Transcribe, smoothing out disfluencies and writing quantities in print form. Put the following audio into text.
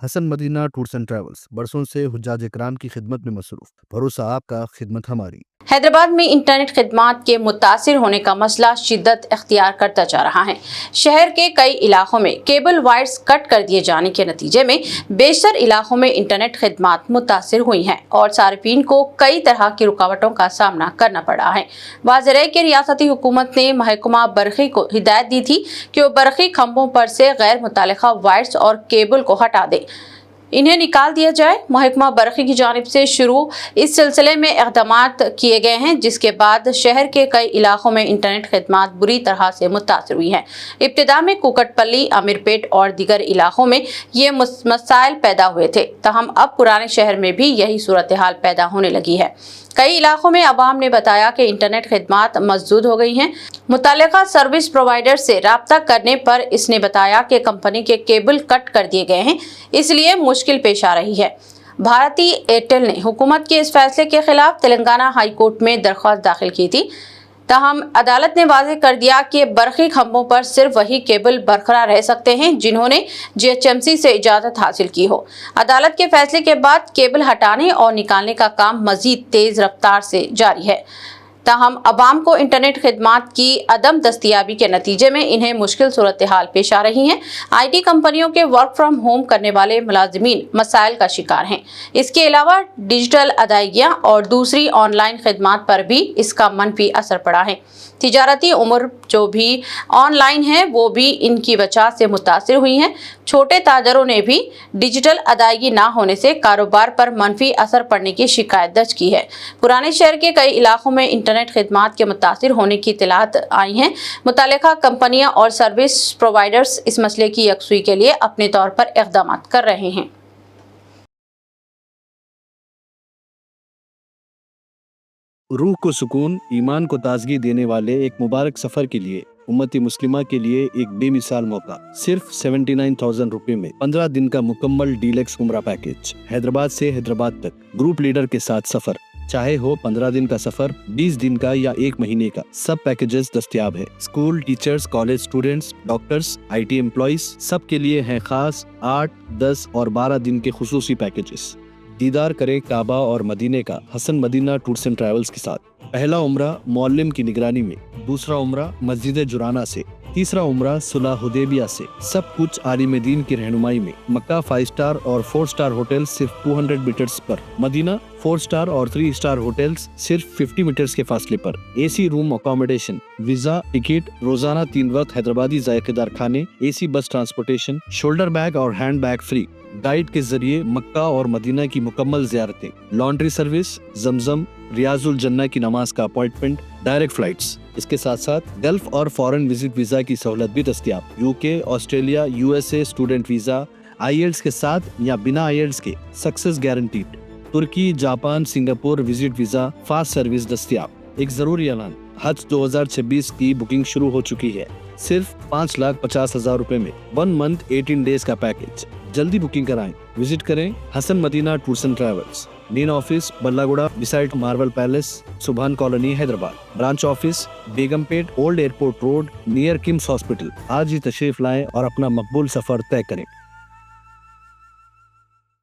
Hasan Madina tours and travels برسوں سے حجاج اکرام کی خدمت میں مصروف۔ بھروسہ آپ کا، خدمت ہماری۔ حیدرآباد میں انٹرنیٹ خدمات کے متاثر ہونے کا مسئلہ شدت اختیار کرتا جا رہا ہے۔ شہر کے کئی علاقوں میں کیبل وائرز کٹ کر دیے جانے کے نتیجے میں بیشتر علاقوں میں انٹرنیٹ خدمات متاثر ہوئی ہیں اور صارفین کو کئی طرح کی رکاوٹوں کا سامنا کرنا پڑا ہے۔ واضح ہے کہ ریاستی حکومت نے محکمہ برقی کو ہدایت دی تھی کہ وہ برقی کھمبوں پر سے غیر متعلقہ وائرز اور کیبل کو ہٹا دے، انہیں نکال دیا جائے۔ محکمہ برقی کی جانب سے شروع اس سلسلے میں اقدامات کیے گئے ہیں، جس کے بعد شہر کے کئی علاقوں میں انٹرنیٹ خدمات بری طرح سے متاثر ہوئی ہیں۔ ابتدا میں کوکٹ پلی، امیر پیٹ اور دیگر علاقوں میں یہ مسائل پیدا ہوئے تھے، تاہم اب پرانے شہر میں بھی یہی صورتحال پیدا ہونے لگی ہے۔ کئی علاقوں میں عوام نے بتایا کہ انٹرنیٹ خدمات مسدود ہو گئی ہیں۔ متعلقہ سروس پرووائڈر سے رابطہ کرنے پر اس نے بتایا کہ کمپنی کے کیبل کٹ کر دیے گئے ہیں، اس لیے مشکل پیش آ رہی ہے۔ بھارتی ایئرٹیل نے حکومت کے اس فیصلے کے خلاف تلنگانہ ہائی کورٹ میں درخواست داخل کی تھی، تاہم عدالت نے واضح کر دیا کہ برقی کھمبوں پر صرف وہی کیبل برقرار رہ سکتے ہیں جنہوں نے GHMC سے اجازت حاصل کی ہو۔ عدالت کے فیصلے کے بعد کیبل ہٹانے اور نکالنے کا کام مزید تیز رفتار سے جاری ہے، تاہم عوام کو انٹرنیٹ خدمات کی عدم دستیابی کے نتیجے میں انہیں مشکل صورتحال پیش آ رہی ہیں۔ IT کمپنیوں کے ورک فرام ہوم کرنے والے ملازمین مسائل کا شکار ہیں۔ اس کے علاوہ ڈیجیٹل ادائیگیاں اور دوسری آن لائن خدمات پر بھی اس کا منفی اثر پڑا ہے۔ تجارتی امور جو بھی آن لائن ہیں وہ بھی ان کی وجہ سے متاثر ہوئی ہیں۔ چھوٹے تاجروں نے بھی ڈیجیٹل ادائیگی نہ ہونے سے کاروبار پر منفی اثر پڑنے کی شکایت درج کی ہے۔ پرانے شہر کے کئی علاقوں میں انٹرنیٹ خدمات کے متاثر ہونے کی اطلاعات آئی ہیں۔ متعلقہ کمپنیاں اور سروس پرووائڈرز اس مسئلے کی یکسوئی کے لیے اپنے طور پر اقدامات کر رہے ہیں۔ روح کو سکون، ایمان کو تازگی دینے والے ایک مبارک سفر کے لیے امت مسلمہ کے لیے ایک بے مثال موقع۔ صرف 79,000 روپے میں 15 دن کا مکمل ڈیلکس عمرہ پیکیج۔ حیدرآباد سے حیدرآباد تک گروپ لیڈر کے ساتھ سفر، چاہے ہو 15 دن کا سفر، 20 دن کا یا 1 مہینے کا، سب پیکیجز دستیاب ہے۔ School teachers, college students, doctors, IT employees, سب کے لیے ہیں خاص 8، 10 اور 12 دن کے خصوصی پیکیجز۔ دیدار کریں کعبہ اور مدینے کا حسن مدینہ ٹورس اینڈ ٹریولز کے ساتھ۔ پہلا عمرہ معلم کی نگرانی میں، دوسرا عمرہ مسجد جرانہ سے، تیسرا عمرہ صلح حدیبیہ سے، سب کچھ عالم دین کی رہنمائی میں۔ مکہ 5 اسٹار اور 4 اسٹار ہوٹل صرف 200 میٹرز پر، مدینہ 4 اسٹار اور 3 اسٹار ہوٹلز صرف 50 میٹرز کے فاصلے پر۔ AC روم اکاموڈیشن، ویزا، ٹکٹ، روزانہ 3 وقت حیدرآبادی ذائقے دار کھانے، AC بس ٹرانسپورٹیشن، شولڈر بیگ اور ہینڈ بیگ فری، گائیڈ کے ذریعے مکہ اور مدینہ کی مکمل زیارتیں، لانڈری سروس، زمزم، ریاض الجنہ کی نماز کا اپوائنٹمنٹ، ڈائریکٹ فلائٹس۔ اس کے ساتھ ساتھ گلف اور فارن وزٹ ویزا کی سہولت بھی دستیاب۔ UK، Australia, USA student visa, IELTS کے ساتھ یا بنا IELTS کے سکسیس گارنٹیڈ۔ ترکی، Japan, Singapore visit visa fast service دستیاب۔ ایک ضروری اعلان، حج 2026 کی بکنگ شروع ہو چکی ہے، صرف 5,50,000 روپے میں 1 منتھ 18 ڈیز کا پیکیج۔ جلدی بکنگ کرائیں۔ وزٹ کریں Hasan Madina tours and travels, main office بلہ گڑا beside Marvel Palace, Subhan colony, Hyderabad. Branch office Begum Pet, old airport road, near KIMS hospital. آج ہی تشریف لائیں اور اپنا مقبول سفر طے کریں۔